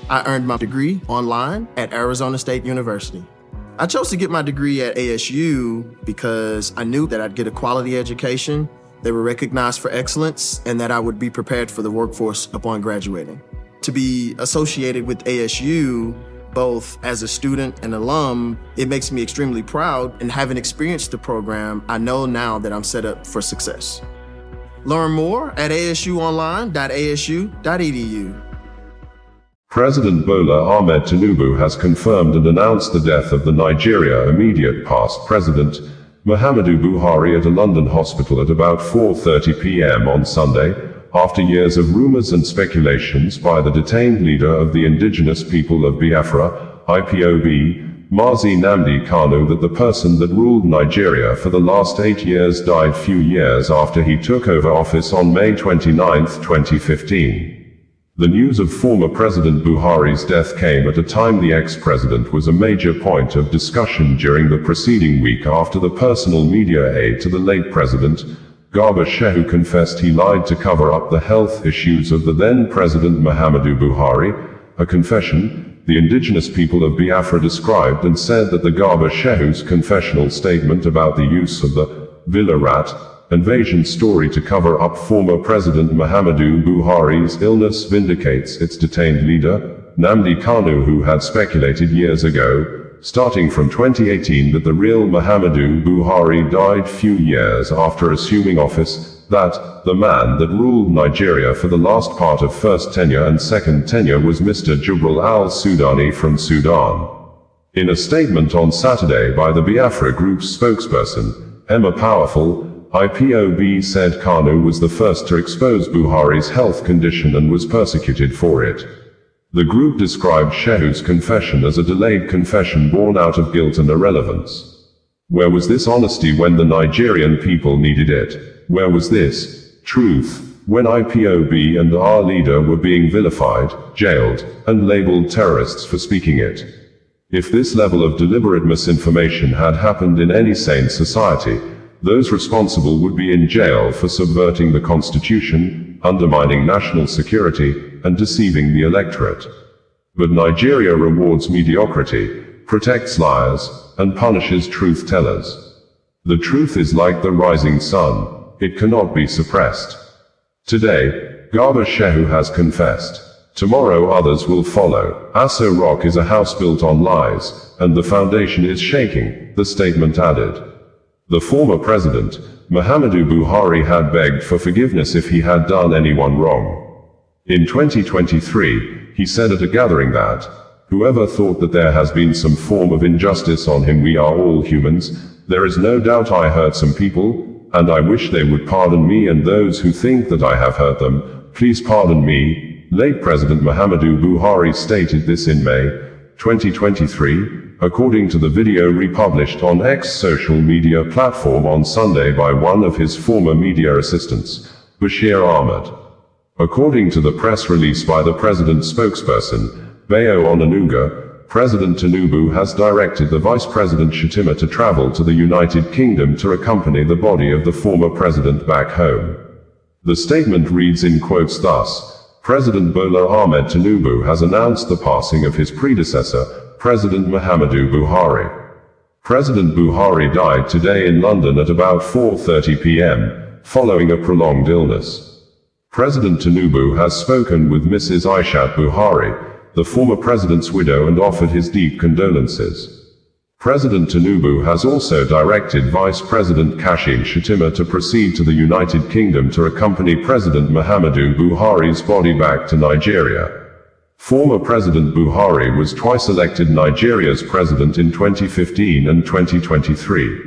I earned my degree online at Arizona State University. I chose to get my degree at ASU because I knew that I'd get a quality education, they were recognized for excellence, and that I would be prepared for the workforce upon graduating. To be associated with ASU, both as a student and alum, it makes me extremely proud, and having experienced the program, I know now that I'm set up for success. Learn more at asuonline.asu.edu. President Bola Ahmed Tinubu has confirmed and announced the death of the Nigeria immediate past president, Muhammadu Buhari, at a London hospital at about 4:30 p.m. on Sunday, after years of rumours and speculations by the detained leader of the Indigenous People of Biafra, IPOB, Mazi Nnamdi Kanu, that the person that ruled Nigeria for the last 8 years died few years after he took over office on May 29, 2015. The news of former President Buhari's death came at a time the ex-president was a major point of discussion during the preceding week after the personal media aide to the late president, Garba Shehu, confessed he lied to cover up the health issues of the then President Muhammadu Buhari, a confession the Indigenous People of Biafra described and said that the Garba Shehu's confessional statement about the use of the Villa Rat invasion story to cover up former President Muhammadu Buhari's illness vindicates its detained leader, Nnamdi Kanu, who had speculated years ago, starting from 2018, that the real Muhammadu Buhari died few years after assuming office, that the man that ruled Nigeria for the last part of first tenure and second tenure was Mr. Jubril al-Sudani from Sudan. In a statement on Saturday by the Biafra Group's spokesperson, Emma Powerful, IPOB said Kanu was the first to expose Buhari's health condition and was persecuted for it. The group described Shehu's confession as a delayed confession born out of guilt and irrelevance. Where was this honesty when the Nigerian people needed it? Where was this truth when IPOB and our leader were being vilified, jailed, and labeled terrorists for speaking it? If this level of deliberate misinformation had happened in any sane society, those responsible would be in jail for subverting the constitution, undermining national security, and deceiving the electorate. But Nigeria rewards mediocrity, protects liars, and punishes truth-tellers. The truth is like the rising sun, it cannot be suppressed. Today, Garba Shehu has confessed. Tomorrow others will follow. Aso Rock is a house built on lies, and the foundation is shaking, the statement added. The former president, Muhammadu Buhari, had begged for forgiveness if he had done anyone wrong. In 2023, he said at a gathering that, "Whoever thought that there has been some form of injustice on him, we are all humans. There is no doubt I hurt some people, and I wish they would pardon me, and those who think that I have hurt them, please pardon me." Late President Muhammadu Buhari stated this in May 2023, according to the video republished on X social media platform on Sunday by one of his former media assistants, Bashir Ahmed. According to the press release by the president's spokesperson, Bayo Onanuga, President Tinubu has directed the Vice President Shettima to travel to the United Kingdom to accompany the body of the former president back home. The statement reads in quotes thus: President Bola Ahmed Tinubu has announced the passing of his predecessor, President Muhammadu Buhari. President Buhari died today in London at about 4:30 p.m., following a prolonged illness. President Tinubu has spoken with Mrs. Aishat Buhari, the former president's widow, and offered his deep condolences. President Tinubu has also directed Vice President Kashim Shettima to proceed to the United Kingdom to accompany President Muhammadu Buhari's body back to Nigeria. Former President Buhari was twice elected Nigeria's president in 2015 and 2023.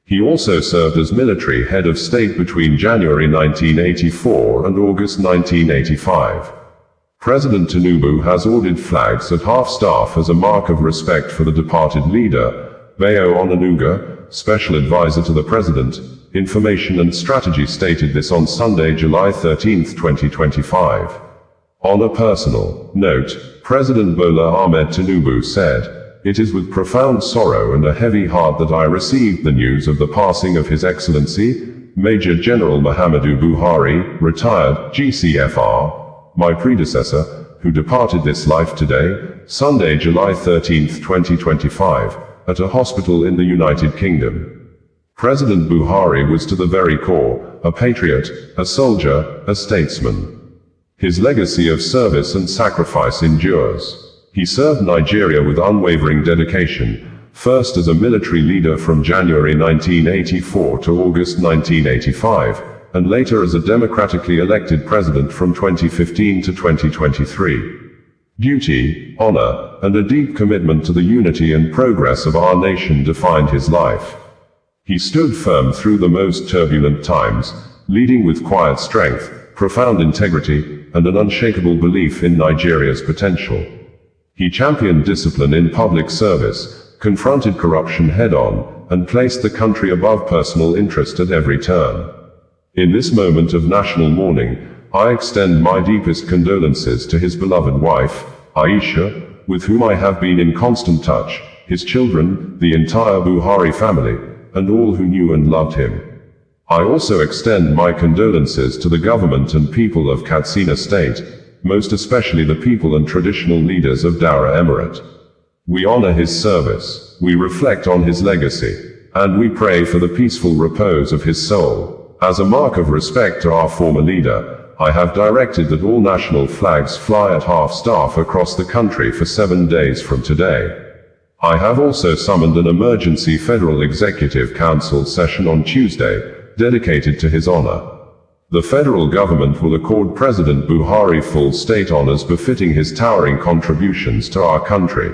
He also served as military head of state between January 1984 and August 1985. President Tinubu has ordered flags at half-staff as a mark of respect for the departed leader. Bayo Onanuga, special advisor to the president, Information and Strategy, stated this on Sunday, July 13, 2025. On a personal note, President Bola Ahmed Tinubu said, "It is with profound sorrow and a heavy heart that I received the news of the passing of His Excellency, Major General Muhammadu Buhari, retired, GCFR, my predecessor, who departed this life today, Sunday, July 13, 2025, at a hospital in the United Kingdom. President Buhari was to the very core, a patriot, a soldier, a statesman. His legacy of service and sacrifice endures. He served Nigeria with unwavering dedication, first as a military leader from January 1984 to August 1985, and later as a democratically elected president from 2015 to 2023. Duty, honor, and a deep commitment to the unity and progress of our nation defined his life. He stood firm through the most turbulent times, leading with quiet strength, profound integrity, and an unshakable belief in Nigeria's potential. He championed discipline in public service, confronted corruption head-on, and placed the country above personal interest at every turn. In this moment of national mourning, I extend my deepest condolences to his beloved wife, Aisha, with whom I have been in constant touch, his children, the entire Buhari family, and all who knew and loved him. I also extend my condolences to the government and people of Katsina State, most especially the people and traditional leaders of Daura Emirate. We honor his service, we reflect on his legacy, and we pray for the peaceful repose of his soul. As a mark of respect to our former leader, I have directed that all national flags fly at half-staff across the country for 7 days from today. I have also summoned an emergency Federal Executive Council session on Tuesday, dedicated to his honor. The federal government will accord President Buhari full state honors befitting his towering contributions to our country.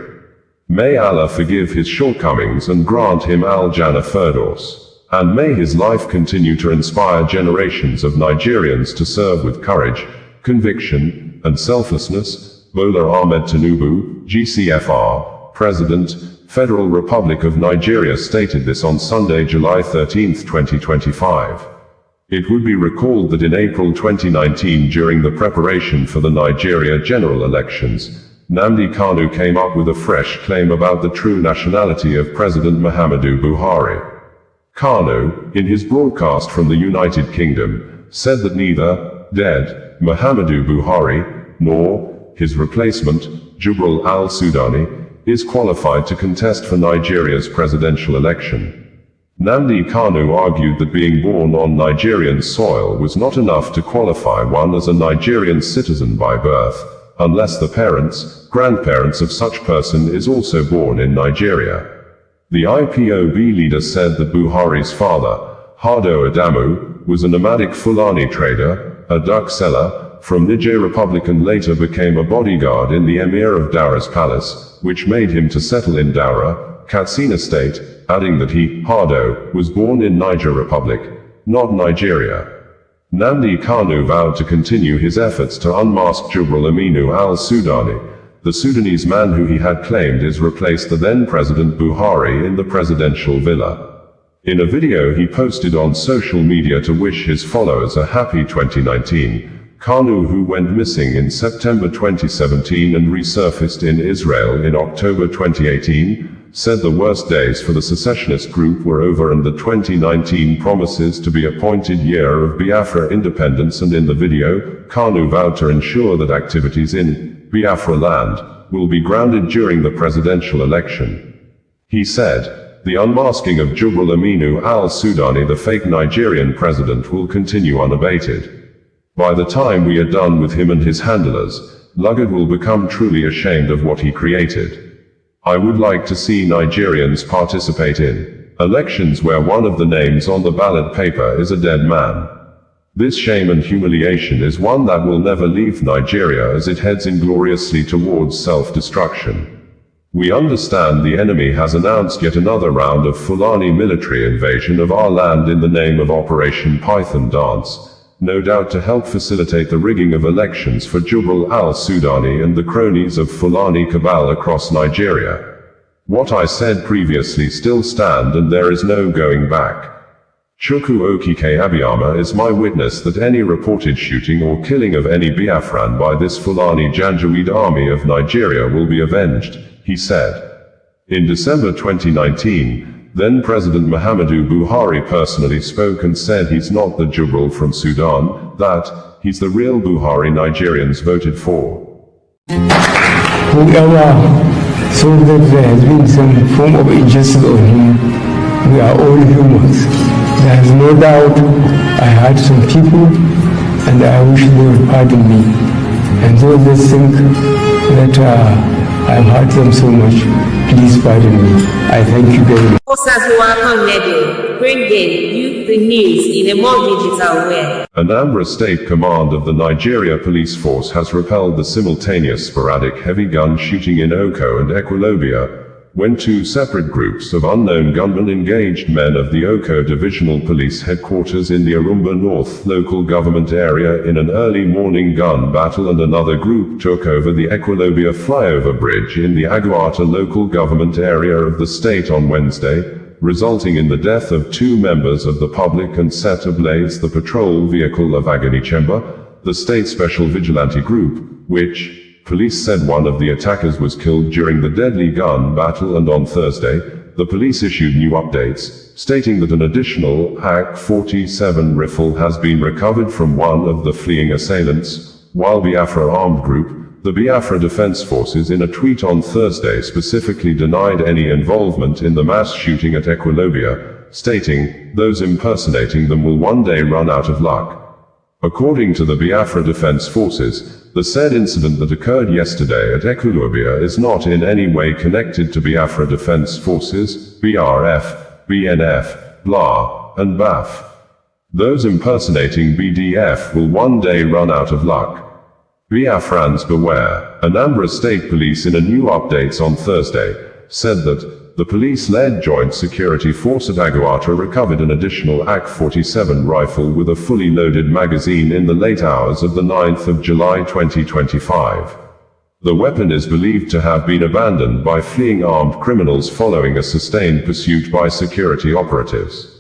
May Allah forgive his shortcomings and grant him Al-Jannah Firdaus. And may his life continue to inspire generations of Nigerians to serve with courage, conviction, and selflessness. Bola Ahmed Tinubu, GCFR, President, Federal Republic of Nigeria stated this on Sunday, July 13, 2025. It would be recalled that in April 2019, during the preparation for the Nigeria general elections, Nnamdi Kanu came up with a fresh claim about the true nationality of President Muhammadu Buhari. Kanu, in his broadcast from the United Kingdom, said that neither dead Muhammadu Buhari nor his replacement, Jubril al-Sudani, is qualified to contest for Nigeria's presidential election. Nnamdi Kanu argued that being born on Nigerian soil was not enough to qualify one as a Nigerian citizen by birth, unless the parents, grandparents of such person is also born in Nigeria. The IPOB leader said that Buhari's father, Hardo Adamu, was a nomadic Fulani trader, a duck seller, from Niger Republic and later became a bodyguard in the Emir of Daura's palace, which made him to settle in Daura, Katsina State, adding that he, Hardo, was born in Niger Republic, not Nigeria. Nnamdi Kanu vowed to continue his efforts to unmask Jubril Aminu al-Sudani, the Sudanese man who he had claimed is replaced the then President Buhari in the presidential villa. In a video he posted on social media to wish his followers a happy 2019, Kanu, who went missing in September 2017 and resurfaced in Israel in October 2018, said the worst days for the secessionist group were over and the 2019 promises to be appointed year of Biafra independence, and in the video, Kanu vowed to ensure that activities in Biafra land will be grounded during the presidential election. He said, "The unmasking of Jubril Aminu al-Sudani, the fake Nigerian president, will continue unabated. By the time we are done with him and his handlers, Lugard will become truly ashamed of what he created. I would like to see Nigerians participate in elections where one of the names on the ballot paper is a dead man. This shame and humiliation is one that will never leave Nigeria as it heads ingloriously towards self-destruction. We understand the enemy has announced yet another round of Fulani military invasion of our land in the name of Operation Python Dance, no doubt to help facilitate the rigging of elections for Jubril al-Sudani and the cronies of Fulani cabal across Nigeria. What I said previously still stand, and there is no going back. Chukwu Okike Abiyama is my witness that any reported shooting or killing of any Biafran by this Fulani Janjaweed army of Nigeria will be avenged," he said. In December 2019, then President Muhammadu Buhari personally spoke and said he's not the Jubril from Sudan, that he's the real Buhari Nigerians voted for. Whoever thought that there has been some form of injustice on him, we are all humans. There is no doubt I hurt some people and I wish they would pardon me. And those that think that I've hurt them so much, please pardon me. I thank you very much. Bringing you the news in a more digital way. Anambra State Command of the Nigeria Police Force has repelled the simultaneous sporadic heavy gun shooting in Oko and Ekwulobia, when two separate groups of unknown gunmen engaged men of the Oko Divisional Police Headquarters in the Orumba North local government area in an early morning gun battle, and another group took over the Ekwulobia flyover bridge in the Aguata local government area of the state on Wednesday, resulting in the death of two members of the public and set ablaze the patrol vehicle of Agunaechemba, the state special vigilante group, which, police said one of the attackers was killed during the deadly gun battle. And on Thursday, the police issued new updates, stating that an additional AK-47 rifle has been recovered from one of the fleeing assailants, while Biafra armed group, the Biafra Defense Forces, in a tweet on Thursday specifically denied any involvement in the mass shooting at Ekwulobia, stating, "Those impersonating them will one day run out of luck." According to the Biafra Defense Forces, the said incident that occurred yesterday at Ekwulobia is not in any way connected to Biafra Defense Forces, BRF, BNF, BLA, and BAF. Those impersonating BDF will one day run out of luck. Biafrans beware. Anambra State Police, in a new updates on Thursday, said that the police-led joint security force at Aguata recovered an additional AK-47 rifle with a fully loaded magazine in the late hours of the 9th of July 2025. The weapon is believed to have been abandoned by fleeing armed criminals following a sustained pursuit by security operatives.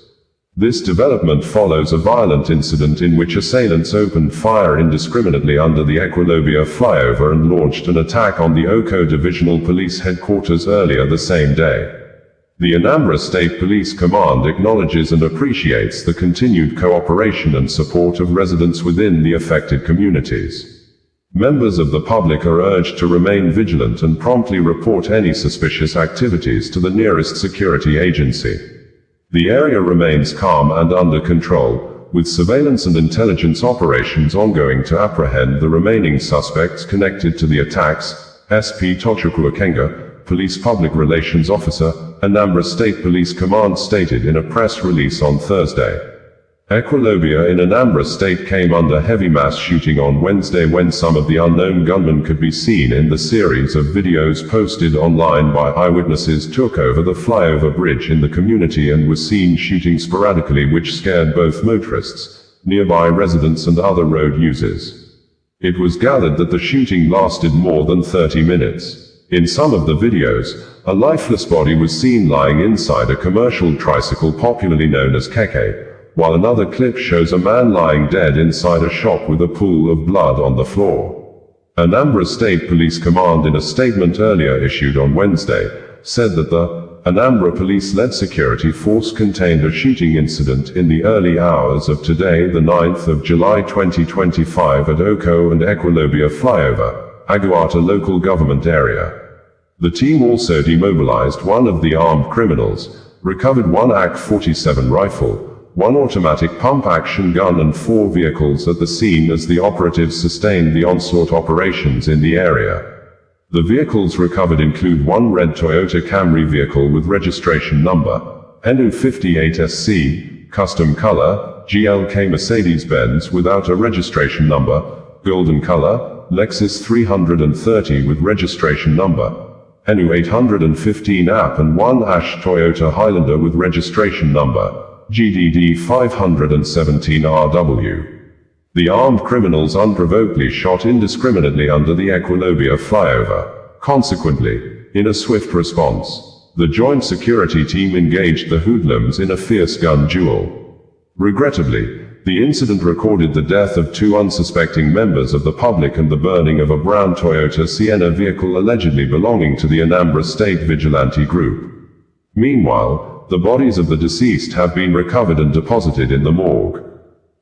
This development follows a violent incident in which assailants opened fire indiscriminately under the Ekwulobia flyover and launched an attack on the Oko Divisional Police Headquarters earlier the same day. The Anambra State Police Command acknowledges and appreciates the continued cooperation and support of residents within the affected communities. Members of the public are urged to remain vigilant and promptly report any suspicious activities to the nearest security agency. The area remains calm and under control, with surveillance and intelligence operations ongoing to apprehend the remaining suspects connected to the attacks, SP Tochukwu Akenga, Police Public Relations Officer, Anambra State Police Command stated in a press release on Thursday. Ekwulobia in Anambra State came under heavy mass shooting on Wednesday, when some of the unknown gunmen could be seen in the series of videos posted online by eyewitnesses took over the flyover bridge in the community and were seen shooting sporadically, which scared both motorists, nearby residents and other road users. It was gathered that the shooting lasted more than 30 minutes. In some of the videos, a lifeless body was seen lying inside a commercial tricycle popularly known as keke, while another clip shows a man lying dead inside a shop with a pool of blood on the floor. Anambra State Police Command, in a statement earlier issued on Wednesday, said that the Anambra Police-led security force contained a shooting incident in the early hours of today, the 9th of July 2025 at Oko and Ekwulobia flyover, Aguata local government area. The team also demobilized one of the armed criminals, recovered one AK-47 rifle, one automatic pump-action gun and 4 vehicles at the scene as the operatives sustained the onslaught operations in the area. The vehicles recovered include one red Toyota Camry vehicle with registration number NU58SC, custom color, GLK Mercedes-Benz without a registration number, golden color, Lexus 330 with registration number NU815 AP, and one ash Toyota Highlander with registration number GDD 517RW. The armed criminals unprovokedly shot indiscriminately under the Ekwulobia flyover. Consequently, in a swift response, the joint security team engaged the hoodlums in a fierce gun duel. Regrettably, the incident recorded the death of 2 unsuspecting members of the public and the burning of a brown Toyota Sienna vehicle allegedly belonging to the Anambra State Vigilante Group. Meanwhile, the bodies of the deceased have been recovered and deposited in the morgue.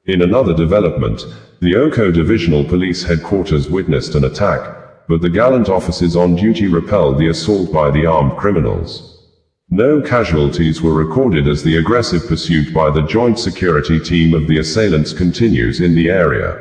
In another development, the Oko Divisional Police Headquarters witnessed an attack, but the gallant officers on duty repelled the assault by the armed criminals. No casualties were recorded as the aggressive pursuit by the joint security team of the assailants continues in the area.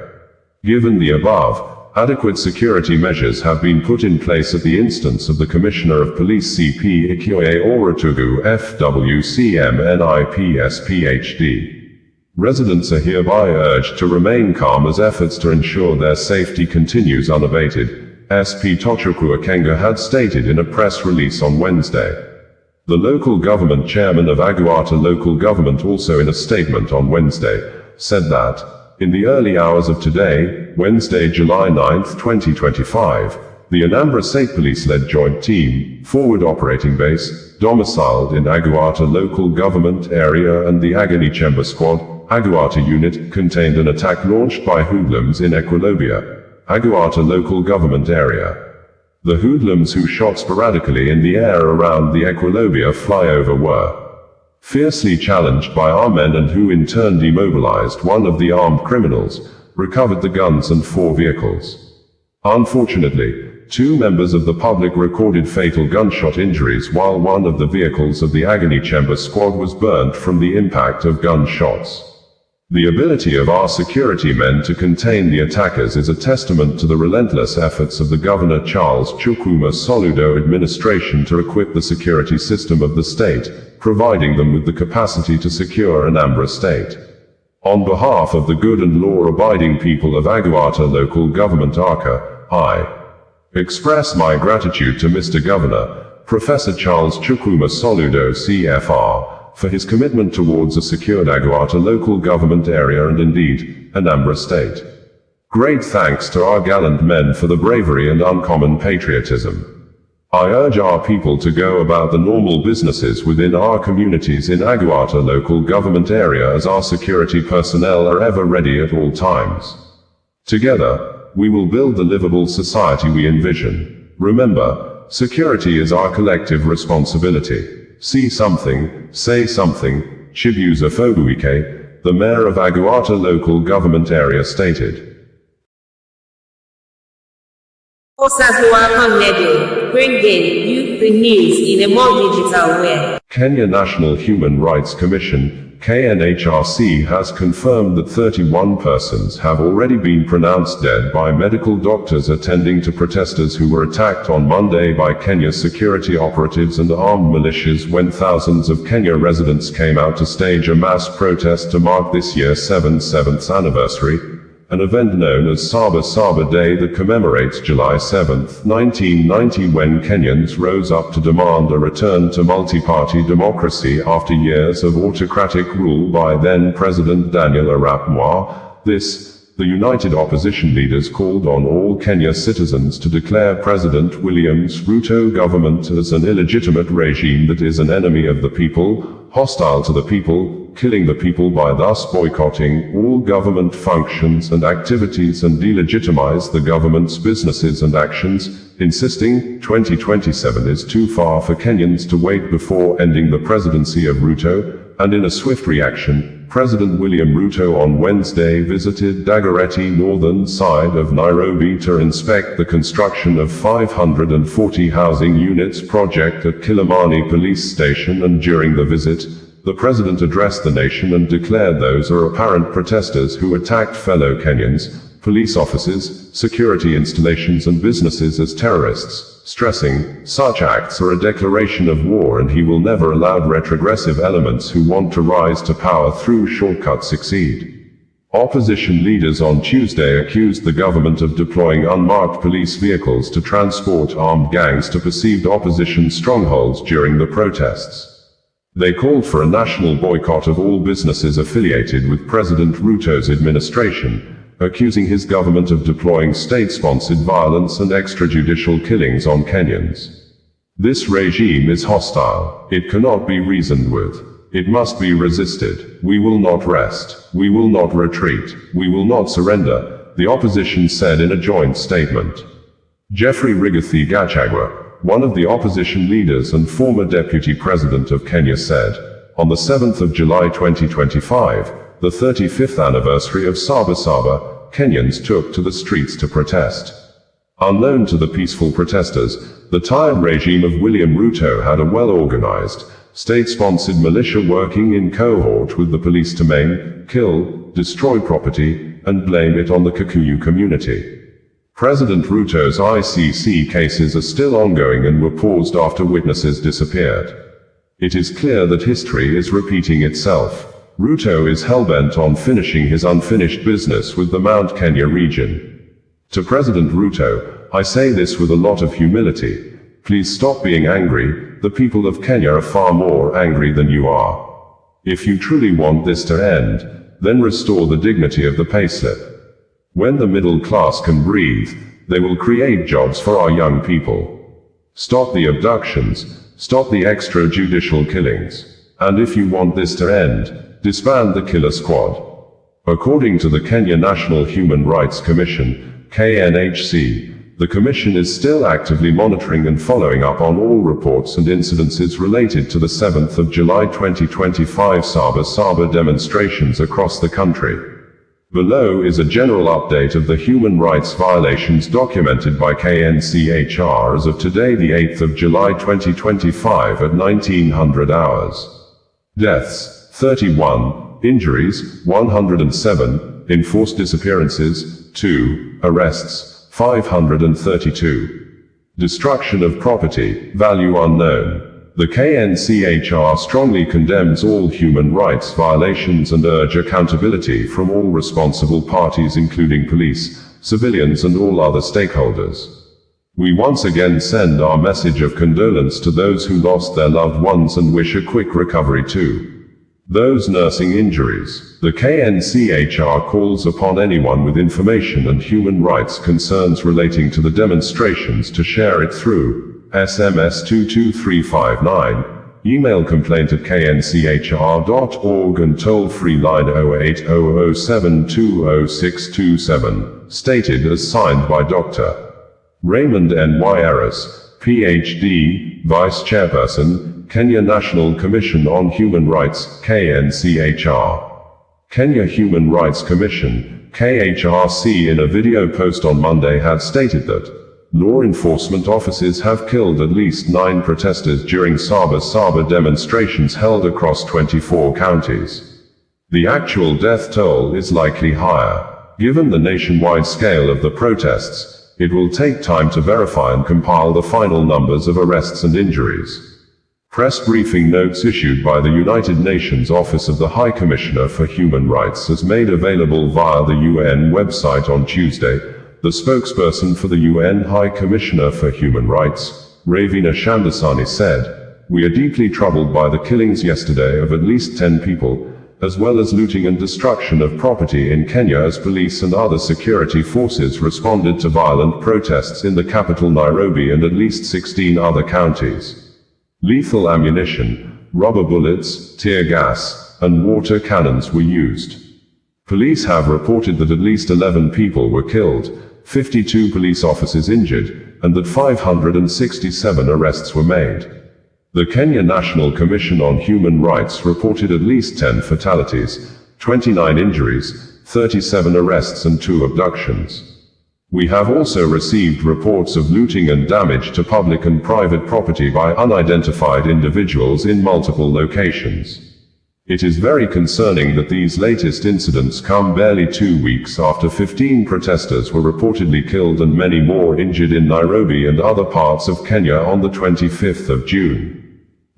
Given the above, adequate security measures have been put in place at the instance of the Commissioner of Police CP Ikyoe Oratugu FWCM NIPS PhD. Residents are hereby urged to remain calm as efforts to ensure their safety continues unabated, SP Tochukwu Akenga had stated in a press release on Wednesday. The local government chairman of Aguata local government also in a statement on Wednesday, said that, in the early hours of today, Wednesday, July 9, 2025, the Anambra State Police-led joint team, forward operating base, domiciled in Aguata local government area and the Agunaechemba squad, Aguata unit, contained an attack launched by hoodlums in Ekwulobia, Aguata local government area. The hoodlums who shot sporadically in the air around the Ekwulobia flyover were fiercely challenged by our men and who in turn demobilized one of the armed criminals, recovered the guns and 4 vehicles. Unfortunately, 2 members of the public recorded fatal gunshot injuries while one of the vehicles of the Agunaechemba squad was burnt from the impact of gunshots. The ability of our security men to contain the attackers is a testament to the relentless efforts of the Governor Charles Chukwuma Soludo administration to equip the security system of the state, providing them with the capacity to secure Anambra State. On behalf of the good and law-abiding people of Aguata local government ARCA, I express my gratitude to Mr. Governor, Professor Charles Chukwuma Soludo CFR, for his commitment towards a secured Aguata local government area and indeed, Anambra State. Great thanks to our gallant men for the bravery and uncommon patriotism. I urge our people to go about the normal businesses within our communities in Aguata local government area as our security personnel are ever ready at all times. Together, we will build the livable society we envision. Remember, security is our collective responsibility. See something, say something, Chibuza Fobuike, the mayor of Aguata local government area stated. Bringing you the news in a more digital way. Kenya National Human Rights Commission, KNHRC, has confirmed that 31 persons have already been pronounced dead by medical doctors attending to protesters who were attacked on Monday by Kenya's security operatives and armed militias when thousands of Kenya residents came out to stage a mass protest to mark this year's 7th anniversary, an event known as Saba Saba Day that commemorates July 7, 1990, when Kenyans rose up to demand a return to multi-party democracy after years of autocratic rule by then-President Daniel Arap Moi. The united opposition leaders called on all Kenya citizens to declare President William's Ruto government as an illegitimate regime that is an enemy of the people, hostile to the people, killing the people by thus boycotting all government functions and activities and delegitimize the government's businesses and actions, insisting 2027 is too far for Kenyans to wait before ending the presidency of Ruto, and in a swift reaction, President William Ruto on Wednesday visited Dagoretti northern side of Nairobi to inspect the construction of 540 housing units project at Kilimani police station, and during the visit, the president addressed the nation and declared those are apparent protesters who attacked fellow Kenyans, police officers, security installations and businesses as terrorists, stressing, such acts are a declaration of war and he will never allow retrogressive elements who want to rise to power through shortcuts succeed. Opposition leaders on Tuesday accused the government of deploying unmarked police vehicles to transport armed gangs to perceived opposition strongholds during the protests. They called for a national boycott of all businesses affiliated with President Ruto's administration, accusing his government of deploying state-sponsored violence and extrajudicial killings on Kenyans. This regime is hostile. It cannot be reasoned with. It must be resisted. We will not rest. We will not retreat. We will not surrender, the opposition said in a joint statement. Jeffrey Rigathi Gachagua, one of the opposition leaders and former deputy president of Kenya, said, on the 7th of July 2025, the 35th anniversary of Saba Saba, Kenyans took to the streets to protest. Unknown to the peaceful protesters, the tired regime of William Ruto had a well-organized, state-sponsored militia working in cohort with the police to maim, kill, destroy property, and blame it on the Kikuyu community. President Ruto's ICC cases are still ongoing and were paused after witnesses disappeared. It is clear that history is repeating itself. Ruto is hellbent on finishing his unfinished business with the Mount Kenya region. To President Ruto, I say this with a lot of humility. Please stop being angry. The people of Kenya are far more angry than you are. If you truly want this to end, then restore the dignity of the payslip. When the middle class can breathe, they will create jobs for our young people. Stop the abductions, stop the extrajudicial killings. And if you want this to end, disband the killer squad. According to the Kenya National Human Rights Commission, KNHC, the Commission is still actively monitoring and following up on all reports and incidences related to the 7th of July 2025 Saba demonstrations across the country. Below is a general update of the human rights violations documented by KNCHR as of today, the 8th of July 2025 at 1900 hours. Deaths, 31. Injuries, 107. Enforced disappearances, 2. Arrests, 532. Destruction of property, value unknown. The KNCHR strongly condemns all human rights violations and urge accountability from all responsible parties including police, civilians and all other stakeholders. We once again send our message of condolence to those who lost their loved ones and wish a quick recovery to those nursing injuries. The KNCHR calls upon anyone with information and human rights concerns relating to the demonstrations to share it through SMS 22359, email complaint@knchr.org and toll-free line 0800720627, stated as signed by Dr. Raymond N. Wairas, PhD, Vice Chairperson, Kenya National Commission on Human Rights, KNCHR. Kenya Human Rights Commission, KHRC, in a video post on Monday had stated that law enforcement officers have killed at least 9 protesters during Saba demonstrations held across 24 counties. The actual death toll is likely higher. Given the nationwide scale of the protests, it will take time to verify and compile the final numbers of arrests and injuries. Press briefing notes issued by the United Nations Office of the High Commissioner for Human Rights as made available via the UN website on Tuesday. The spokesperson for the UN High Commissioner for Human Rights, Ravina Shamdasani, said, "We are deeply troubled by the killings yesterday of at least 10 people, as well as looting and destruction of property in Kenya as police and other security forces responded to violent protests in the capital Nairobi and at least 16 other counties. Lethal ammunition, rubber bullets, tear gas, and water cannons were used. Police have reported that at least 11 people were killed, 52 police officers injured, and that 567 arrests were made." The Kenya National Commission on Human Rights reported at least 10 fatalities, 29 injuries, 37 arrests and 2 abductions. We have also received reports of looting and damage to public and private property by unidentified individuals in multiple locations. It is very concerning that these latest incidents come barely 2 weeks after 15 protesters were reportedly killed and many more injured in Nairobi and other parts of Kenya on the 25th of June.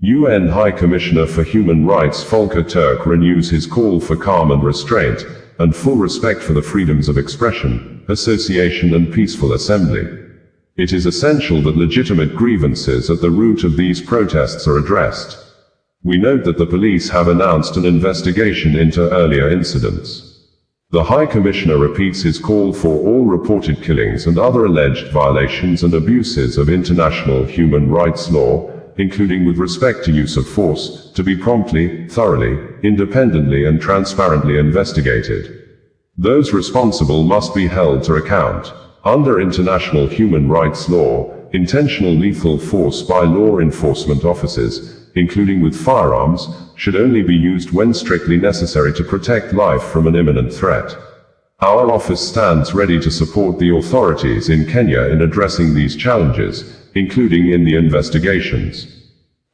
UN High Commissioner for Human Rights Volker Turk renews his call for calm and restraint, and full respect for the freedoms of expression, association and peaceful assembly. It is essential that legitimate grievances at the root of these protests are addressed. We note that the police have announced an investigation into earlier incidents. The High Commissioner repeats his call for all reported killings and other alleged violations and abuses of international human rights law, including with respect to use of force, to be promptly, thoroughly, independently and transparently investigated. Those responsible must be held to account. Under international human rights law, intentional lethal force by law enforcement officers, including with firearms, should only be used when strictly necessary to protect life from an imminent threat. Our office stands ready to support the authorities in Kenya in addressing these challenges, including in the investigations.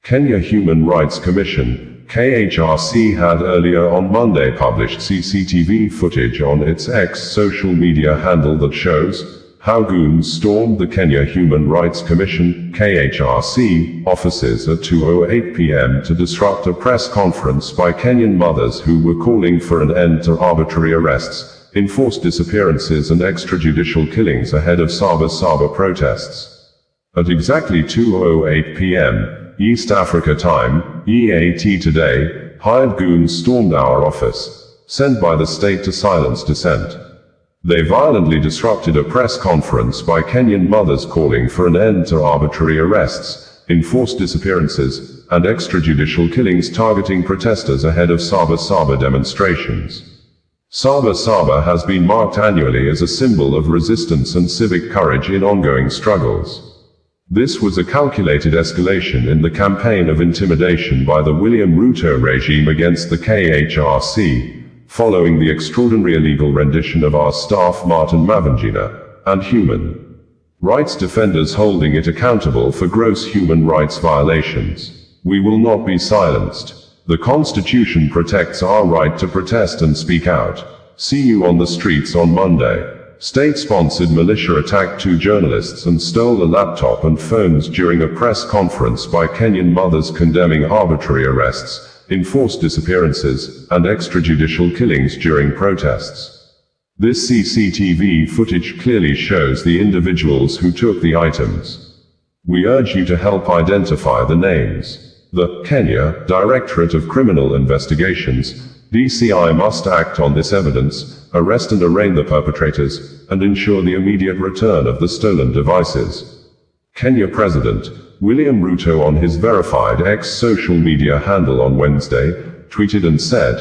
Kenya Human Rights Commission, KHRC, had earlier on Monday published CCTV footage on its X social media handle that shows how goons stormed the Kenya Human Rights Commission, KHRC, offices at 2:08 p.m. to disrupt a press conference by Kenyan mothers who were calling for an end to arbitrary arrests, enforced disappearances and extrajudicial killings ahead of Saba protests. At exactly 2:08 p.m. East Africa Time, EAT today, hired goons stormed our office, sent by the state to silence dissent. They violently disrupted a press conference by Kenyan mothers calling for an end to arbitrary arrests, enforced disappearances, and extrajudicial killings targeting protesters ahead of Saba demonstrations. Saba has been marked annually as a symbol of resistance and civic courage in ongoing struggles. This was a calculated escalation in the campaign of intimidation by the William Ruto regime against the KHRC, following the extraordinary illegal rendition of our staff Martin Mavangina, and human rights defenders holding it accountable for gross human rights violations. We will not be silenced. The Constitution protects our right to protest and speak out. See you on the streets on Monday. State-sponsored militia attacked 2 journalists and stole a laptop and phones during a press conference by Kenyan mothers condemning arbitrary arrests, enforced disappearances, and extrajudicial killings during protests. This CCTV footage clearly shows the individuals who took the items. We urge you to help identify the names. The Kenya Directorate of Criminal Investigations, DCI, must act on this evidence, arrest and arraign the perpetrators, and ensure the immediate return of the stolen devices. Kenya President William Ruto, on his verified X social media handle on Wednesday, tweeted and said,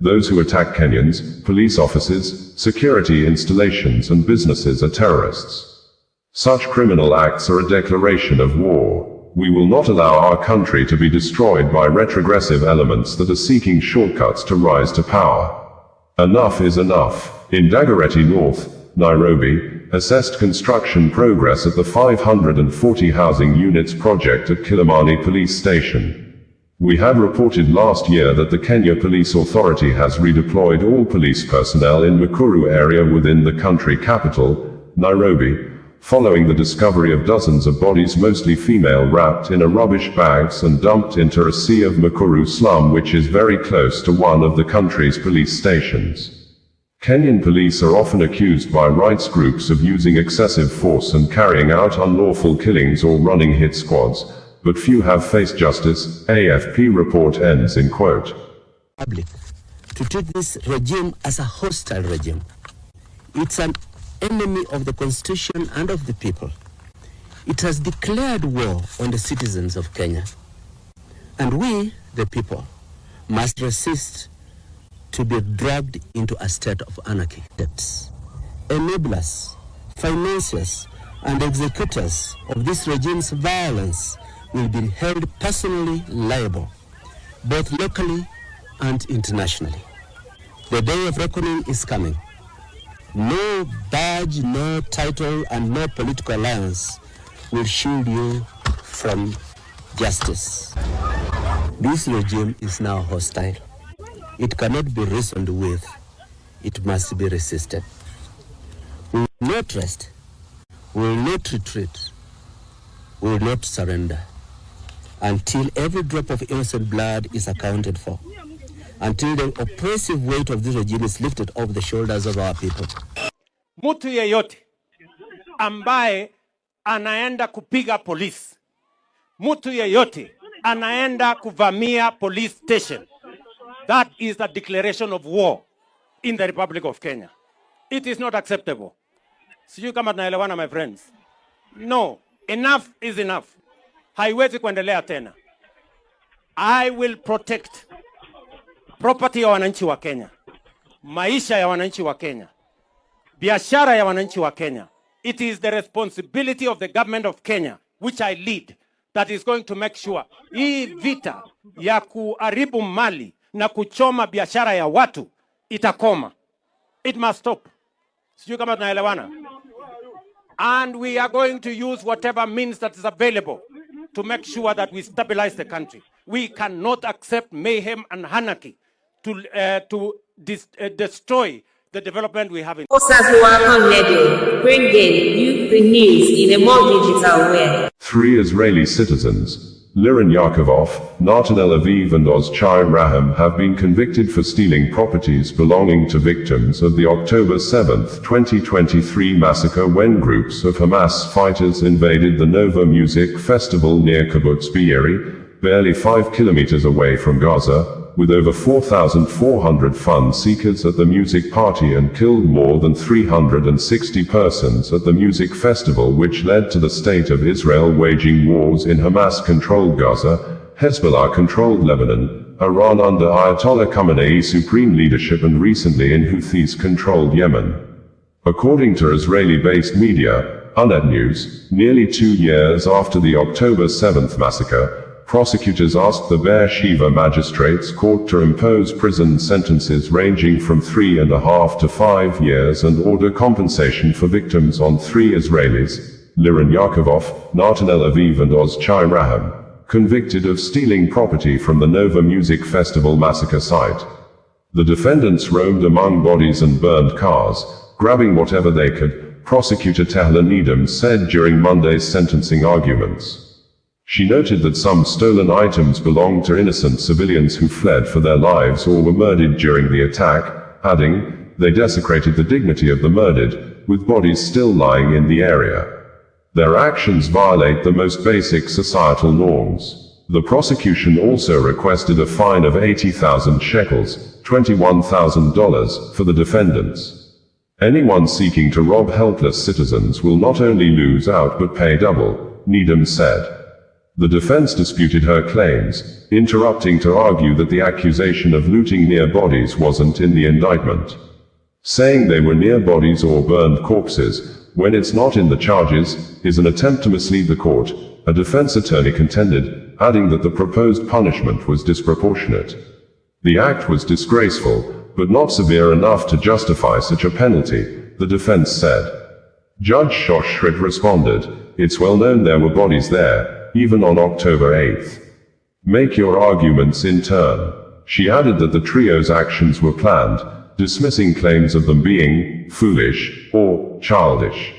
"Those who attack Kenyans, police offices, security installations and businesses are terrorists. Such criminal acts are a declaration of war. We will not allow our country to be destroyed by retrogressive elements that are seeking shortcuts to rise to power. Enough is enough." In Dagoretti North, Nairobi, assessed construction progress at the 540 housing units project at Kilimani Police Station. We had reported last year that the Kenya Police Authority has redeployed all police personnel in Nakuru area within the country capital, Nairobi, following the discovery of dozens of bodies, mostly female, wrapped in rubbish bags and dumped into a sea of Nakuru slum, which is very close to one of the country's police stations. Kenyan police are often accused by rights groups of using excessive force and carrying out unlawful killings or running hit squads, but few have faced justice, AFP report ends in quote. Public to treat this regime as a hostile regime. It's an enemy of the Constitution and of the people. It has declared war on the citizens of Kenya. And we, the people, must resist to be dragged into a state of anarchy. Enablers, financiers, and executors of this regime's violence will be held personally liable, both locally and internationally. The day of reckoning is coming. No badge, no title, and no political alliance will shield you from justice. This regime is now hostile. It cannot be reasoned with. It must be resisted. We will not rest. We will not retreat. We will not surrender until every drop of innocent blood is accounted for, until the oppressive weight of this regime is lifted off the shoulders of our people. Mtu yeyote ambaye anaenda kupiga polisi, mtu yeyote anaenda kuvamia police station, that is a declaration of war in the Republic of Kenya. It is not acceptable. Sijui kama tunaelewana, my friends. No, enough is enough. Haiwezi kuendelea tena. I will protect property ya wananchi wa Kenya, maisha ya wananchi wa Kenya, biashara ya wananchi wa Kenya. It is the responsibility of the government of Kenya, which I lead, that is going to make sure hii vita ya kuharibu mali na kuchoma biashara ya watu itakoma. It must stop. Sijui kama tunaelewana. And we are going to use whatever means that is available to make sure that we stabilize the country. We cannot accept mayhem and anarchy to destroy the development we have in. Posters who are connected, bringing you the news in a more digital way. 3 Israeli citizens, Liran Yakovov, Natanel Aviv and Ozchai Raham, have been convicted for stealing properties belonging to victims of the October 7, 2023 massacre when groups of Hamas fighters invaded the Nova Music Festival near Kibbutz Be'eri, barely 5 kilometers away from Gaza, with over 4,400 fun seekers at the music party and killed more than 360 persons at the music festival, which led to the state of Israel waging wars in Hamas-controlled Gaza, Hezbollah-controlled Lebanon, Iran under Ayatollah Khamenei supreme leadership, and recently in Houthis-controlled Yemen. According to Israeli-based media, Unet News, nearly 2 years after the October 7 massacre, prosecutors asked the Be'er-Sheva Magistrates Court to impose prison sentences ranging from 3.5 to 5 years and order compensation for victims on 3 Israelis, Liran Yakovov, Natanel Aviv and Ozchai Raham, convicted of stealing property from the Nova Music Festival massacre site. The defendants roamed among bodies and burned cars, grabbing whatever they could, prosecutor Tehla Needham said during Monday's sentencing arguments. She noted that some stolen items belonged to innocent civilians who fled for their lives or were murdered during the attack, adding, "They desecrated the dignity of the murdered, with bodies still lying in the area. Their actions violate the most basic societal norms." The prosecution also requested a fine of 80,000 shekels, $21,000, for the defendants. Anyone seeking to rob helpless citizens will not only lose out but pay double, Needham said. The defense disputed her claims, interrupting to argue that the accusation of looting near bodies wasn't in the indictment, saying they were near bodies or burned corpses, when it's not in the charges, is an attempt to mislead the court, a defense attorney contended, adding that the proposed punishment was disproportionate. The act was disgraceful, but not severe enough to justify such a penalty, the defense said. Judge Shoshred responded, "It's well known there were bodies there, even on October 8. Make your arguments in turn." She added that the trio's actions were planned, dismissing claims of them being foolish or childish.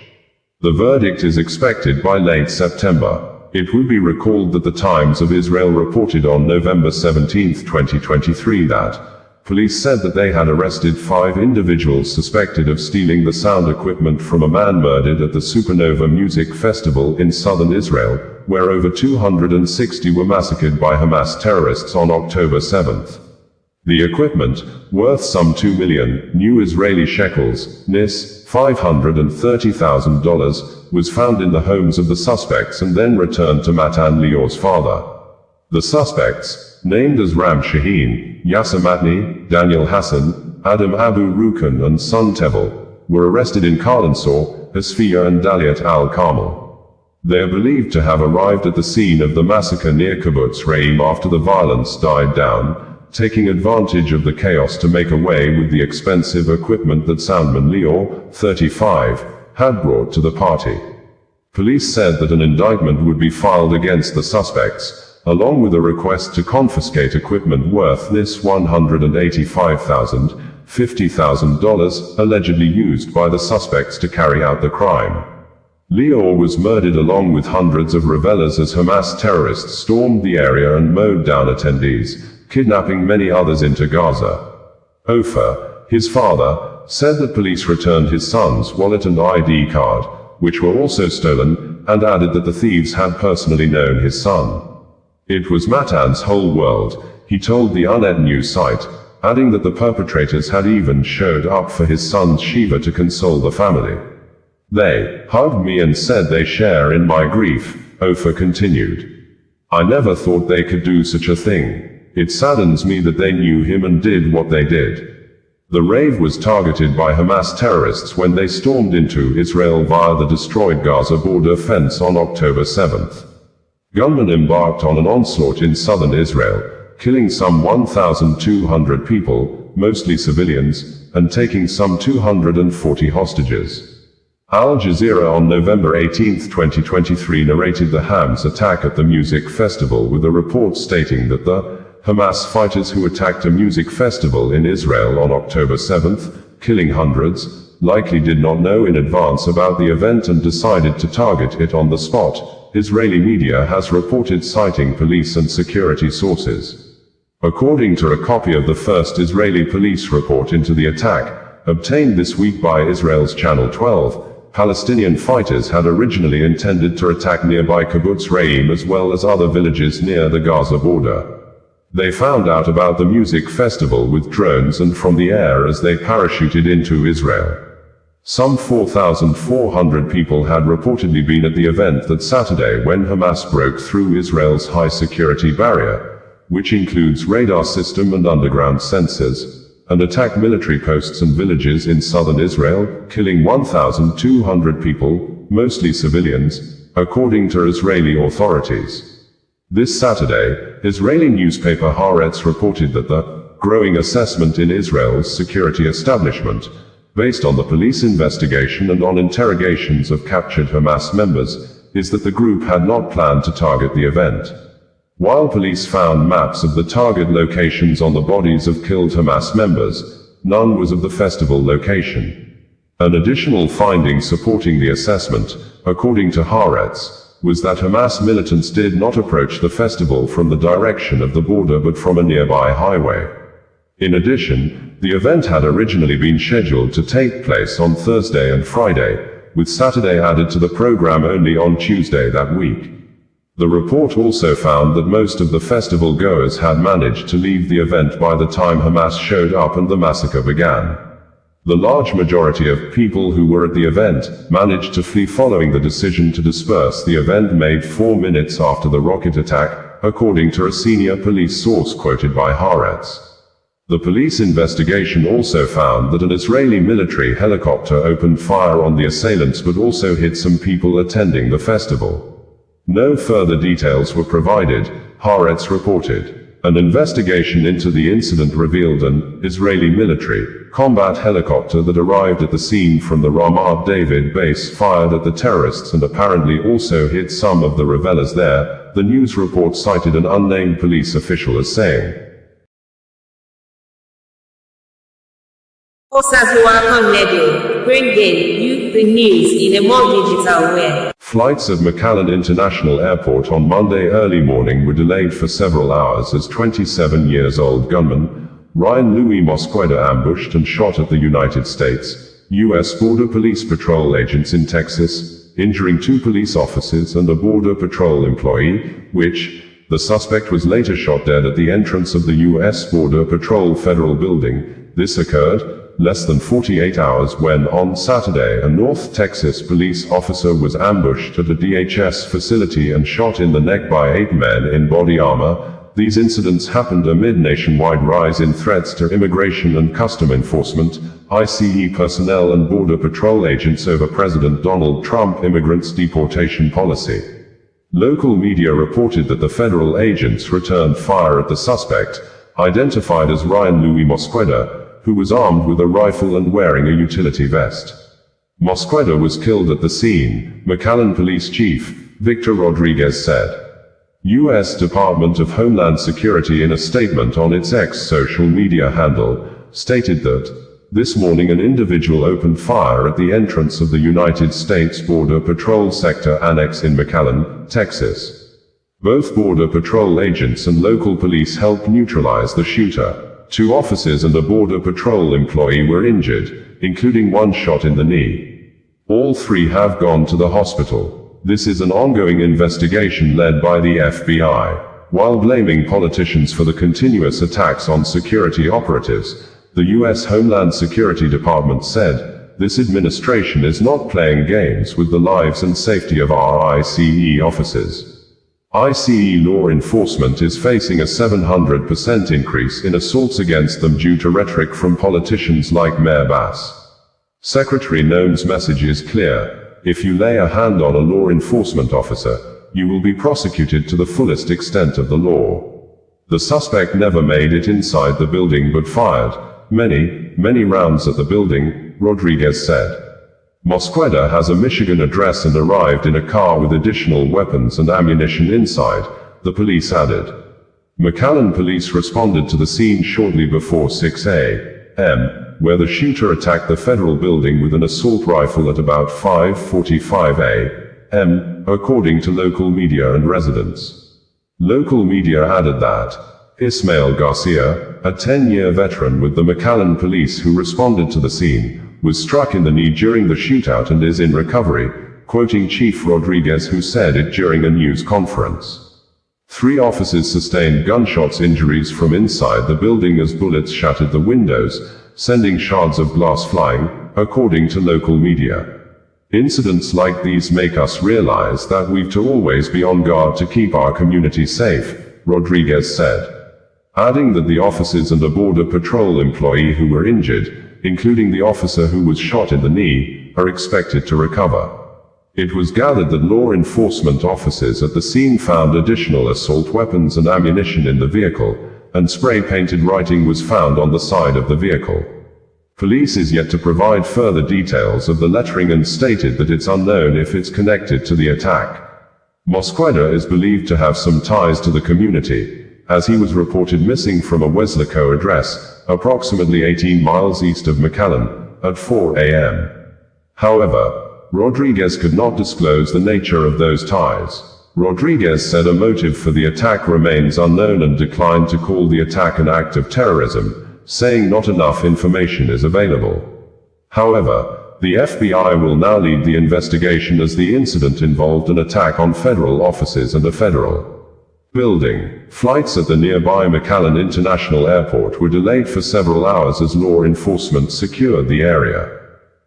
The verdict is expected by late September. It will be recalled that the Times of Israel reported on November 17, 2023 that police said that they had arrested 5 individuals suspected of stealing the sound equipment from a man murdered at the Supernova Music Festival in southern Israel, where over 260 were massacred by Hamas terrorists on October 7. The equipment, worth some 2 million new Israeli shekels, NIS, $530,000, was found in the homes of the suspects and then returned to Matan Lior's father. The suspects, named as Ram Shaheen, Yasser Matni, Daniel Hassan, Adam Abu Rukan and Son Tevel, were arrested in Karlansor, Asfiya and Daliat al-Carmel. They are believed to have arrived at the scene of the massacre near Kibbutz Re'im after the violence died down, taking advantage of the chaos to make away with the expensive equipment that Soundman Lior, 35, had brought to the party. Police said that an indictment would be filed against the suspects, along with a request to confiscate equipment worth this $185,000, $50,000, allegedly used by the suspects to carry out the crime. Lior was murdered along with hundreds of revelers as Hamas terrorists stormed the area and mowed down attendees, kidnapping many others into Gaza. Ofer, his father, said that police returned his son's wallet and ID card, which were also stolen, and added that the thieves had personally known his son. It was Matan's whole world, he told the Unet News site, adding that the perpetrators had even showed up for his son's Shiva to console the family. "They hugged me and said they share in my grief," Ofer continued. "I never thought they could do such a thing. It saddens me that they knew him and did what they did." The rave was targeted by Hamas terrorists when they stormed into Israel via the destroyed Gaza border fence on October 7. Gunmen embarked on an onslaught in southern Israel, killing some 1,200 people, mostly civilians, and taking some 240 hostages. Al Jazeera on November 18, 2023 narrated the Hamas attack at the music festival with a report stating that the Hamas fighters who attacked a music festival in Israel on October 7, killing hundreds, likely did not know in advance about the event and decided to target it on the spot, Israeli media has reported, citing police and security sources. According to a copy of the first Israeli police report into the attack, obtained this week by Israel's Channel 12, Palestinian fighters had originally intended to attack nearby Kibbutz Re'im as well as other villages near the Gaza border. They found out about the music festival with drones and from the air as they parachuted into Israel. Some 4,400 people had reportedly been at the event that Saturday when Hamas broke through Israel's high security barrier, which includes radar system and underground sensors, and attacked military posts and villages in southern Israel, killing 1,200 people, mostly civilians, according to Israeli authorities. This Saturday, Israeli newspaper Haaretz reported that the growing assessment in Israel's security establishment, based on the police investigation and on interrogations of captured Hamas members, is that the group had not planned to target the event. While police found maps of the target locations on the bodies of killed Hamas members, none was of the festival location. An additional finding supporting the assessment, according to Haaretz, was that Hamas militants did not approach the festival from the direction of the border but from a nearby highway. In addition, the event had originally been scheduled to take place on Thursday and Friday, with Saturday added to the program only on Tuesday that week. The report also found that most of the festival goers had managed to leave the event by the time Hamas showed up and the massacre began. The large majority of people who were at the event managed to flee following the decision to disperse the event made 4 minutes after the rocket attack, according to a senior police source quoted by Haaretz. The police investigation also found that an Israeli military helicopter opened fire on the assailants but also hit some people attending the festival. No further details were provided, Haaretz reported. An investigation into the incident revealed an Israeli military combat helicopter that arrived at the scene from the Ramat David base fired at the terrorists and apparently also hit some of the revelers there, the news report cited an unnamed police official as saying. Bringing you the news in a more digital way. Flights at McAllen International Airport on Monday early morning were delayed for several hours as 27-year-old gunman Ryan Louis Mosqueda ambushed and shot at the United States U.S. Border Police Patrol agents in Texas, injuring 2 police officers and a Border Patrol employee, the suspect was later shot dead at the entrance of the U.S. Border Patrol Federal Building. This occurred less than 48 hours when, on Saturday, a North Texas police officer was ambushed at a DHS facility and shot in the neck by 8 men in body armor. These incidents happened amid nationwide rise in threats to immigration and custom enforcement, ICE personnel and Border Patrol agents over President Donald Trump immigrants deportation policy. Local media reported that the federal agents returned fire at the suspect, identified as Ryan Louis Mosqueda, who was armed with a rifle and wearing a utility vest. Mosqueda was killed at the scene, McAllen Police Chief Victor Rodriguez said. U.S. Department of Homeland Security, in a statement on its X social media handle, stated that, this morning an individual opened fire at the entrance of the United States Border Patrol Sector Annex in McAllen, Texas. Both Border Patrol agents and local police helped neutralize the shooter. 2 officers and a Border Patrol employee were injured, including 1 shot in the knee. All 3 have gone to the hospital. This is an ongoing investigation led by the FBI. While blaming politicians for the continuous attacks on security operatives, the U.S. Homeland Security Department said, this administration is not playing games with the lives and safety of our ICE officers. ICE law enforcement is facing a 700% increase in assaults against them due to rhetoric from politicians like Mayor Bass. Secretary Noem's message is clear: if you lay a hand on a law enforcement officer, you will be prosecuted to the fullest extent of the law. The suspect never made it inside the building but fired, many rounds at the building, Rodriguez said. Mosqueda has a Michigan address and arrived in a car with additional weapons and ammunition inside, the police added. McAllen police responded to the scene shortly before 6 a.m., where the shooter attacked the federal building with an assault rifle at about 5:45 a.m., according to local media and residents. Local media added that Ismael Garcia, a 10-year veteran with the McAllen police who responded to the scene, was struck in the knee during the shootout and is in recovery, quoting Chief Rodriguez, who said it during a news conference. 3 officers sustained gunshots injuries from inside the building as bullets shattered the windows, sending shards of glass flying, according to local media. Incidents like these make us realize that we've to always be on guard to keep our community safe, Rodriguez said, adding that the officers and a Border Patrol employee who were injured, including the officer who was shot in the knee, are expected to recover. It was gathered that law enforcement officers at the scene found additional assault weapons and ammunition in the vehicle, and spray-painted writing was found on the side of the vehicle. Police is yet to provide further details of the lettering and stated that it's unknown if it's connected to the attack. Mosqueda is believed to have some ties to the community, as he was reported missing from a Weslaco address, approximately 18 miles east of McAllen, at 4 a.m. However, Rodriguez could not disclose the nature of those ties. Rodriguez said a motive for the attack remains unknown and declined to call the attack an act of terrorism, saying not enough information is available. However, the FBI will now lead the investigation as the incident involved an attack on federal offices and a federal building. Flights at the nearby McAllen International Airport were delayed for several hours as law enforcement secured the area.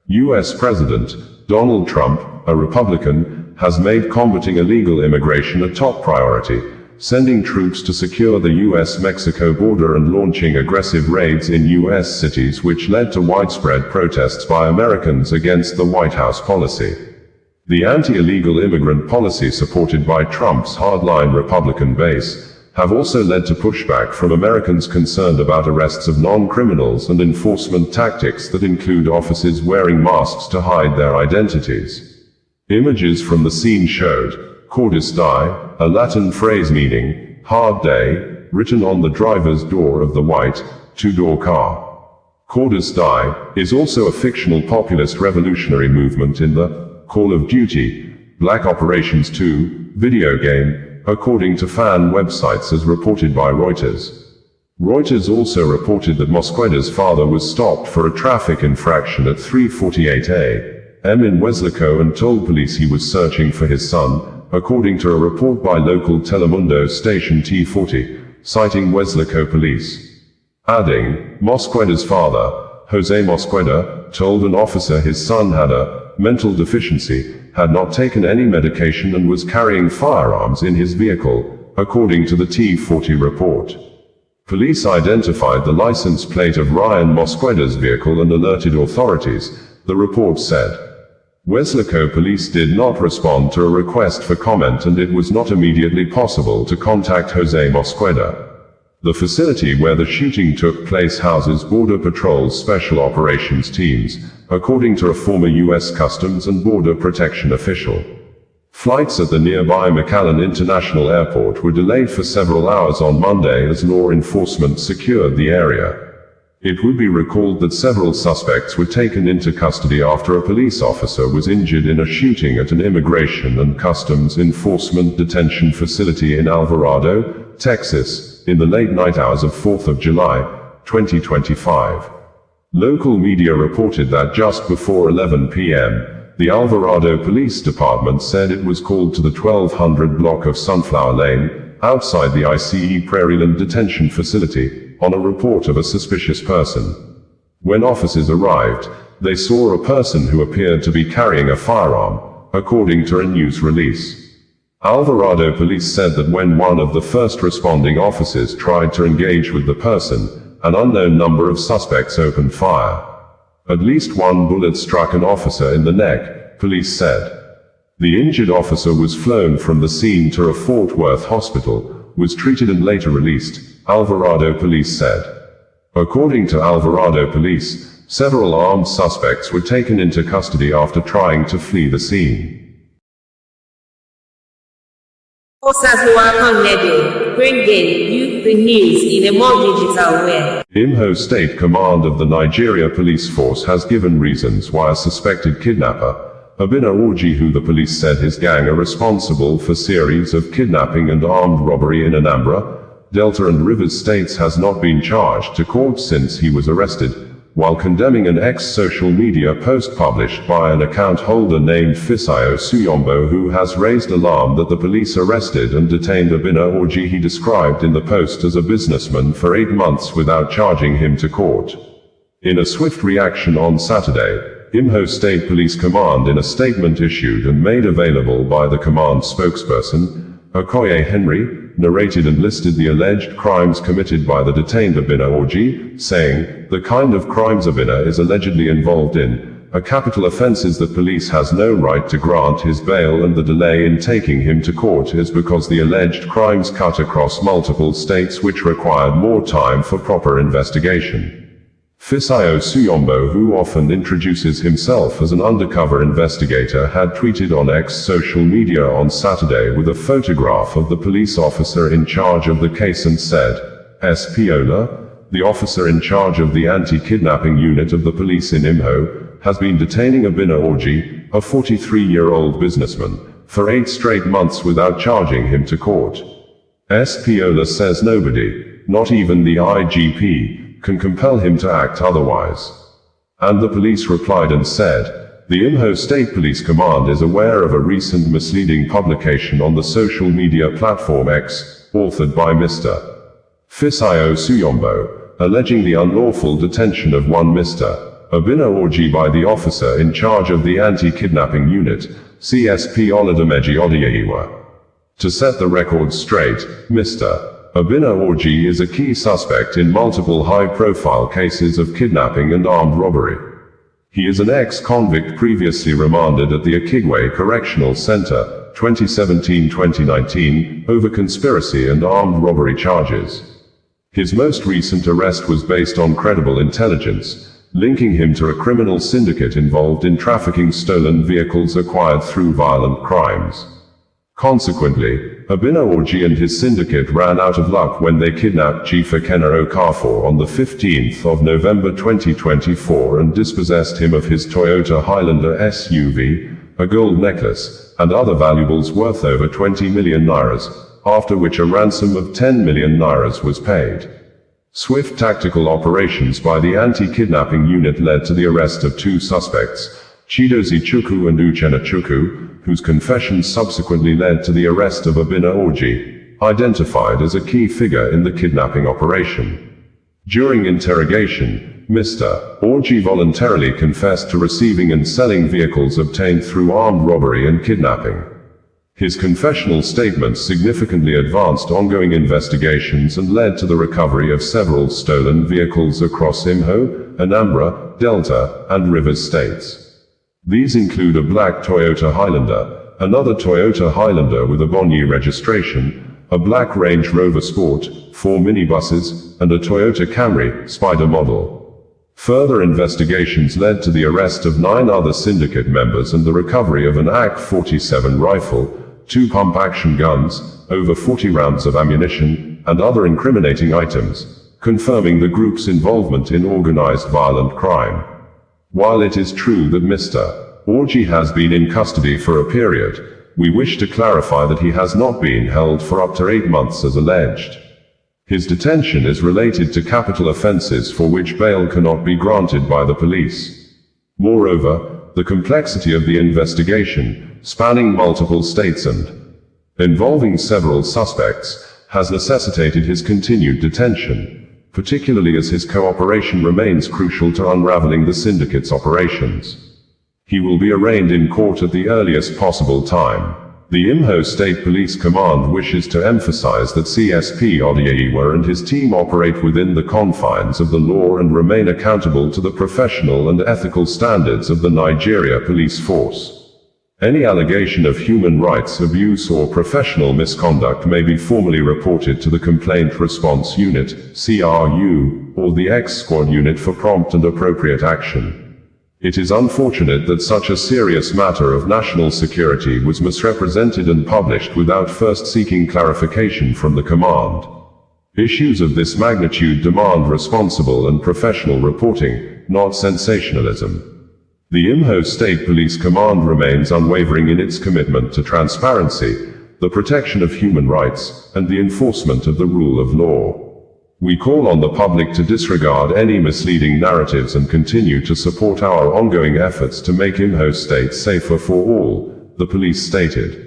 U.S. President Donald Trump, a Republican, has made combating illegal immigration a top priority, sending troops to secure the U.S.-Mexico border and launching aggressive raids in U.S. cities, which led to widespread protests by Americans against the White House policy. The anti-illegal immigrant policy supported by Trump's hardline Republican base have also led to pushback from Americans concerned about arrests of non-criminals and enforcement tactics that include officers wearing masks to hide their identities. Images from the scene showed Cordis Die, a Latin phrase meaning hard day, written on the driver's door of the white, two-door car. Cordis Die is also a fictional populist revolutionary movement in the Call of Duty, Black Operations 2 video game, according to fan websites as reported by Reuters. Reuters also reported that Mosqueda's father was stopped for a traffic infraction at 3:48 a.m. in Weslaco and told police he was searching for his son, according to a report by local Telemundo station T40, citing Weslaco police. Adding, Mosqueda's father, Jose Mosqueda, told an officer his son had a mental deficiency, had not taken any medication and was carrying firearms in his vehicle, according to the T40 report. Police identified the license plate of Ryan Mosqueda's vehicle and alerted authorities, the report said. Weslaco police did not respond to a request for comment and it was not immediately possible to contact Jose Mosqueda. The facility where the shooting took place houses Border Patrol's Special Operations teams, according to a former U.S. Customs and Border Protection official. Flights at the nearby McAllen International Airport were delayed for several hours on Monday as law enforcement secured the area. It would be recalled that several suspects were taken into custody after a police officer was injured in a shooting at an Immigration and Customs Enforcement detention facility in Alvarado, Texas, in the late night hours of 4th of July, 2025. Local media reported that just before 11 p.m., the Alvarado Police Department said it was called to the 1200 block of Sunflower Lane, outside the ICE Prairieland detention facility, on a report of a suspicious person. When officers arrived, they saw a person who appeared to be carrying a firearm, according to a news release. Alvarado police said that when one of the first responding officers tried to engage with the person, an unknown number of suspects opened fire. At least one bullet struck an officer in the neck, police said. The injured officer was flown from the scene to a Fort Worth hospital, was treated and later released, Alvarado police said. According to Alvarado police, several armed suspects were taken into custody after trying to flee the scene. Bringing you the news in a more digital way. Imho State Command of the Nigeria Police Force has given reasons why a suspected kidnapper, Abina Orji, who the police said his gang are responsible for series of kidnapping and armed robbery in Anambra, Delta and Rivers states, has not been charged to court since he was arrested, while condemning an ex-social media post published by an account holder named Fisayo Suyombo, who has raised alarm that the police arrested and detained Abina Orji. He described in the post as a businessman for 8 months without charging him to court. In a swift reaction on Saturday, Imho State Police Command, in a statement issued and made available by the command spokesperson, Okoye Henry, narrated and listed the alleged crimes committed by the detained Abina Orji, saying, "The kind of crimes Abina is allegedly involved in are capital offenses that police has no right to grant his bail, and the delay in taking him to court is because the alleged crimes cut across multiple states which required more time for proper investigation." Fisayo Suyombo, who often introduces himself as an undercover investigator, had tweeted on X social media on Saturday with a photograph of the police officer in charge of the case and said, SP Ola, the officer in charge of the anti-kidnapping unit of the police in Imho, has been detaining Abina Orji, a 43-year-old businessman, for 8 straight months without charging him to court. SP Ola says nobody, not even the IGP, can compel him to act otherwise. And the police replied and said, "The Imho State Police Command is aware of a recent misleading publication on the social media platform X, authored by Mr. Fisayo Suyombo, alleging the unlawful detention of one Mr. Abina Orji by the officer in charge of the anti-kidnapping unit, CSP Olademeji Odiyewa. To set the record straight, Mr. Abina Orji is a key suspect in multiple high-profile cases of kidnapping and armed robbery. He is an ex-convict previously remanded at the Okigwe Correctional Center, 2017-2019, over conspiracy and armed robbery charges. His most recent arrest was based on credible intelligence, linking him to a criminal syndicate involved in trafficking stolen vehicles acquired through violent crimes. Consequently, Abina Orji and his syndicate ran out of luck when they kidnapped Chief Ekena Okafor on the 15th of November 2024 and dispossessed him of his Toyota Highlander SUV, a gold necklace, and other valuables worth over 20 million nairas, after which a ransom of 10 million nairas was paid. Swift tactical operations by the anti-kidnapping unit led to the arrest of 2 suspects, Chidozie Chukwu and Uchenna Chukwu, whose confessions subsequently led to the arrest of Abina Orji, identified as a key figure in the kidnapping operation. During interrogation, Mr. Orji voluntarily confessed to receiving and selling vehicles obtained through armed robbery and kidnapping. His confessional statements significantly advanced ongoing investigations and led to the recovery of several stolen vehicles across Imho, Anambra, Delta, and Rivers states. These include a black Toyota Highlander, another Toyota Highlander with a Bonyi registration, a black Range Rover Sport, 4 minibuses, and a Toyota Camry, Spider model. Further investigations led to the arrest of 9 other syndicate members and the recovery of an AK-47 rifle, 2 pump-action guns, over 40 rounds of ammunition, and other incriminating items, confirming the group's involvement in organized violent crime. While it is true that Mr. Orji has been in custody for a period, we wish to clarify that he has not been held for up to 8 months as alleged. His detention is related to capital offenses for which bail cannot be granted by the police. Moreover, the complexity of the investigation, spanning multiple states and involving several suspects, has necessitated his continued detention, particularly as his cooperation remains crucial to unraveling the syndicate's operations. He will be arraigned in court at the earliest possible time. The Imho State Police Command wishes to emphasize that CSP Odiyewa and his team operate within the confines of the law and remain accountable to the professional and ethical standards of the Nigeria Police Force. Any allegation of human rights abuse or professional misconduct may be formally reported to the Complaint Response Unit, CRU, or the X-Squad Unit for prompt and appropriate action. It is unfortunate that such a serious matter of national security was misrepresented and published without first seeking clarification from the command. Issues of this magnitude demand responsible and professional reporting, not sensationalism. The Imho State Police Command remains unwavering in its commitment to transparency, the protection of human rights, and the enforcement of the rule of law. We call on the public to disregard any misleading narratives and continue to support our ongoing efforts to make Imho State safer for all, the police stated.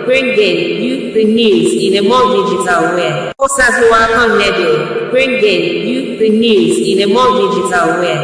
Bringing you the news in a more digital way. Bringing you the news in a more digital way.